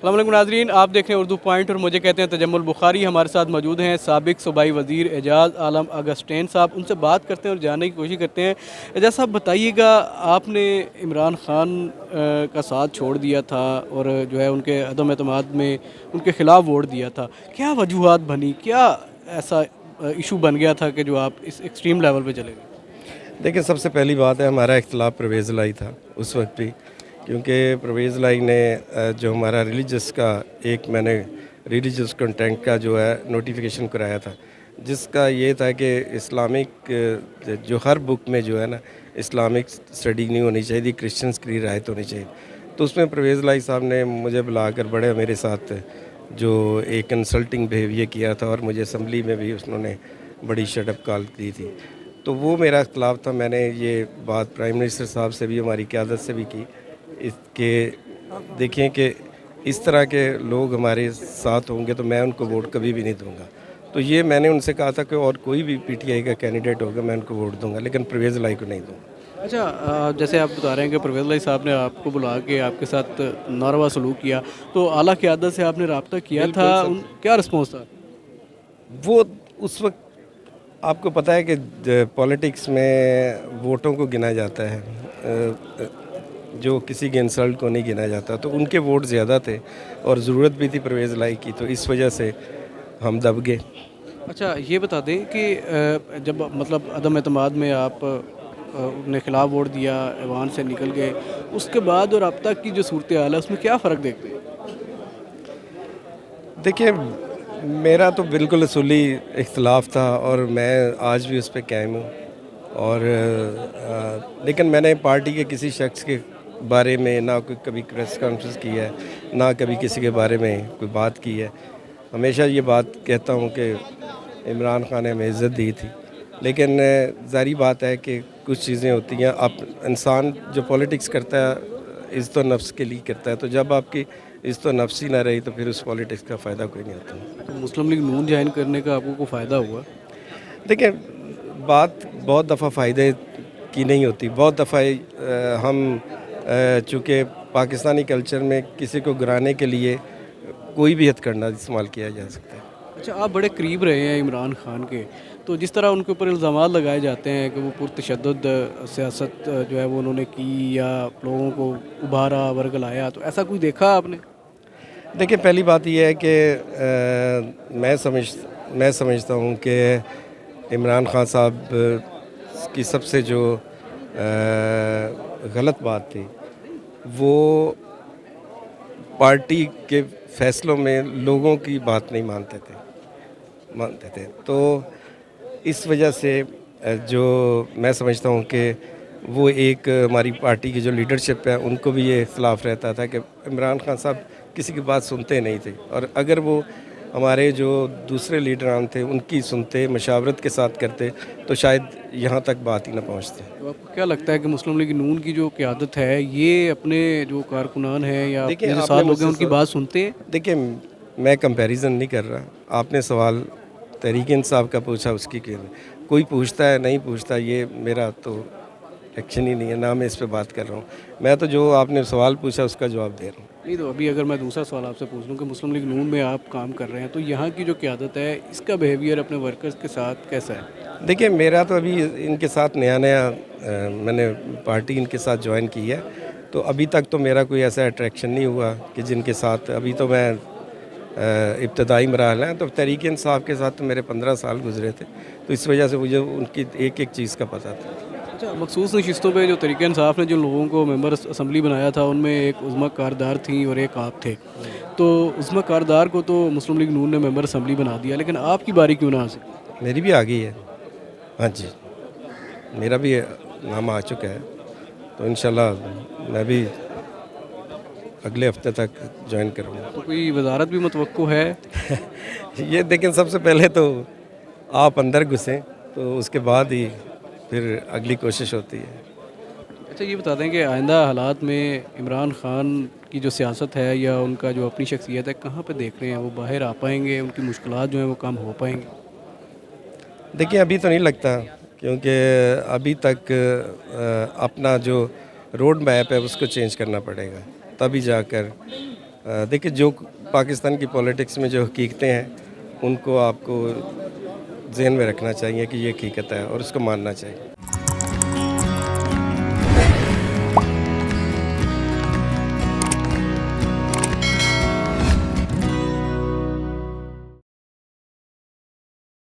अस्सलाम वालेकुम नाज़रीन, आप देख रहे हैं उर्दू पॉइंट और मुझे कहते हैं तजम्मुल बुखारी। हमारे साथ मौजूद हैं साबिक सूबाई वज़ीर एजाज़ आलम अगस्टेन साहब। उनसे बात करते हैं और जानने की कोशिश करते हैं। एजाज़ साहब बताइएगा, आपने इमरान ख़ान का साथ छोड़ दिया था और जो है उनके अदम एतमाद में उनके ख़िलाफ़ वोट दिया था। क्या वजूहात बनी, क्या ऐसा इशू बन गया था कि जो आप इस एक्सट्रीम लेवल पे चले गए? देखिए, सबसे पहली बात है, हमारा इख्तिलाफ परवेज़ लाई था उस वक्त भी, क्योंकि परवेज़ लाई ने जो हमारा रिलीजियस का एक मैंने रिलीजियस कंटेंट का जो है नोटिफिकेशन कराया था, जिसका ये था कि इस्लामिक जो हर बुक में जो है ना इस्लामिक स्टडी नहीं होनी चाहिए, क्रिश्चियंस की रायत होनी चाहिए। तो उसमें परवेज़ लाई साहब ने मुझे बुलाकर बड़े मेरे साथ जो एक कंसल्टिंग बिहेवियर किया था और मुझे असम्बली में भी उन्होंने बड़ी शटअप कॉल की थी। तो वो मेरा इख्तिलाफ़ था। मैंने ये बात प्राइम मिनिस्टर साहब से भी, हमारी क़यादत से भी की, इसके देखें कि इस तरह के लोग हमारे साथ होंगे तो मैं उनको वोट कभी भी नहीं दूंगा। तो ये मैंने उनसे कहा था कि और कोई भी पीटीआई का कैंडिडेट होगा मैं उनको वोट दूंगा, लेकिन परवेज़ लाई को नहीं दूंगा। अच्छा, जैसे आप बता रहे हैं कि परवेज़ लाई साहब ने आपको बुला के आपके साथ नारवा सलूक किया, तो आला क़यादत से आपने रब्ता किया था, बिल्कुल सर। क्या रिस्पॉन्स था? वो उस वक्त आपको पता है कि पॉलिटिक्स में वोटों को गिना जाता है, जो किसी के इंसल्ट को नहीं गिना जाता। तो उनके वोट ज़्यादा थे और ज़रूरत भी थी परवेज़ लाई की, तो इस वजह से हम दब गए। अच्छा, ये बता दें कि जब मतलब अदम एतमाद में आप अपने ख़िलाफ़ वोट दिया, ऐवान से निकल गए, उसके बाद और अब तक की जो सूरत हाल है उसमें क्या फ़र्क देखते हैं? देखिए, मेरा तो बिल्कुल असूली इख्तिलाफ था और मैं आज भी उस पे कायम हूँ। और लेकिन मैंने पार्टी के किसी शख्स के बारे में ना कोई कभी प्रेस कॉन्फ्रेंस की है, ना कभी किसी के बारे में कोई बात की है। हमेशा ये बात कहता हूँ कि इमरान खान ने हमें इज़्ज़त दी थी, लेकिन ज़ाहिर बात है कि कुछ चीज़ें होती हैं। आप इंसान जो पॉलिटिक्स करता है इज़्ज़त नफ्स के लिए करता है, तो जब आपकी इज़्ज़त नफ्स ही ना रही तो फिर उस पॉलिटिक्स का फ़ायदा कोई नहीं होता। तो मुस्लिम लीग नून जॉइन करने का आपको कोई फ़ायदा हुआ? देखिए, बात बहुत दफ़ा फ़ायदे की नहीं होती। बहुत दफ़ा हम चूँकि पाकिस्तानी कल्चर में किसी को गिराने के लिए कोई भी हथकंडा इस्तेमाल किया जा सकता है। अच्छा, आप बड़े करीब रहे हैं इमरान खान के, तो जिस तरह उनके ऊपर इल्ज़ामात लगाए जाते हैं कि वो पुरतशद्दुद सियासत जो है वो उन्होंने की या लोगों को उभारा, वर्गलाया, तो ऐसा कुछ देखा आपने? देखिए, पहली बात ये है कि मैं समझता हूँ कि इमरान खान साहब की सबसे जो गलत बात थी, वो पार्टी के फैसलों में लोगों की बात नहीं मानते थे। तो इस वजह से जो मैं समझता हूँ कि वो एक हमारी पार्टी की जो लीडरशिप है उनको भी ये इख्तिलाफ़ रहता था कि इमरान खान साहब किसी की बात सुनते नहीं थे, और अगर वो हमारे जो दूसरे लीडरान थे उनकी सुनते, मशावरत के साथ करते, तो शायद यहाँ तक बात ही ना पहुँचती। तो आपको क्या लगता है कि मुस्लिम लीग नून की जो क़यादत है, ये अपने जो कारकुनान हैं या देखिए, अपने जो आपने साथ लोग हैं मुझसे उनकी बात सुनते हैं? देखिए, मैं कंपैरिजन नहीं कर रहा। आपने सवाल तहरीक इंसाफ का पूछा, उसकी क्यों नहीं? कोई पूछता है नहीं पूछता, ये मेरा तो एक्शन ही नहीं है, ना मैं इस पे बात कर रहा हूँ। मैं तो जो आपने सवाल पूछा उसका जवाब दे रहा हूँ। नहीं, तो अभी अगर मैं दूसरा सवाल आपसे पूछ लूँ कि मुस्लिम लीग नून में आप काम कर रहे हैं, तो यहाँ की जो क़यादत है, इसका बिहेवियर अपने वर्कर्स के साथ कैसा है? देखिए, मेरा तो अभी इनके साथ नया मैंने पार्टी इनके साथ ज्वाइन की है, तो अभी तक तो मेरा कोई ऐसा अट्रैक्शन नहीं हुआ कि जिनके साथ अभी तो मैं इब्तदाई मराहल हैं। तो तहरीक इंसाफ के साथ तो मेरे 15 साल गुजरे थे, तो इस वजह से मुझे उनकी एक-एक चीज़ का पता था। अच्छा, मखसूस नशिस्तों पे जो तहरीक इंसाफ ने जो लोगों को मेंबर असम्बली बनाया था, उनमें एक उज़्मा कारदार थी और एक आप थे। तो उज़्मा कारदार को तो मुस्लिम लीग नून ने मेंबर असम्बली बना दिया, लेकिन आपकी बारी क्यों ना आ सकी? मेरी भी आ गई है। हाँ जी, मेरा भी नाम आ चुका है, तो इंशाल्लाह मैं भी अगले हफ्ते तक जॉइन करूँगा। तो कोई वज़ारत भी मुतवक्को है? ये लेकिन सबसे पहले तो आप अंदर घुसें, तो उसके बाद ही फिर अगली कोशिश होती है। अच्छा, ये बता दें कि आइंदा हालात में इमरान खान की जो सियासत है या उनका जो अपनी शख्सियत है, कहाँ पे देख रहे हैं? वो बाहर आ पाएँगे? उनकी मुश्किलात जो हैं वो कम हो पाएँगी? देखिए, अभी तो नहीं लगता, क्योंकि अभी तक अपना जो रोड मैप है उसको चेंज करना पड़ेगा, तभी जाकर देखिए जो पाकिस्तान की पॉलिटिक्स में जो हकीकतें हैं उनको आपको ज़हन में रखना चाहिए कि ये हकीकत है और उसको मानना चाहिए।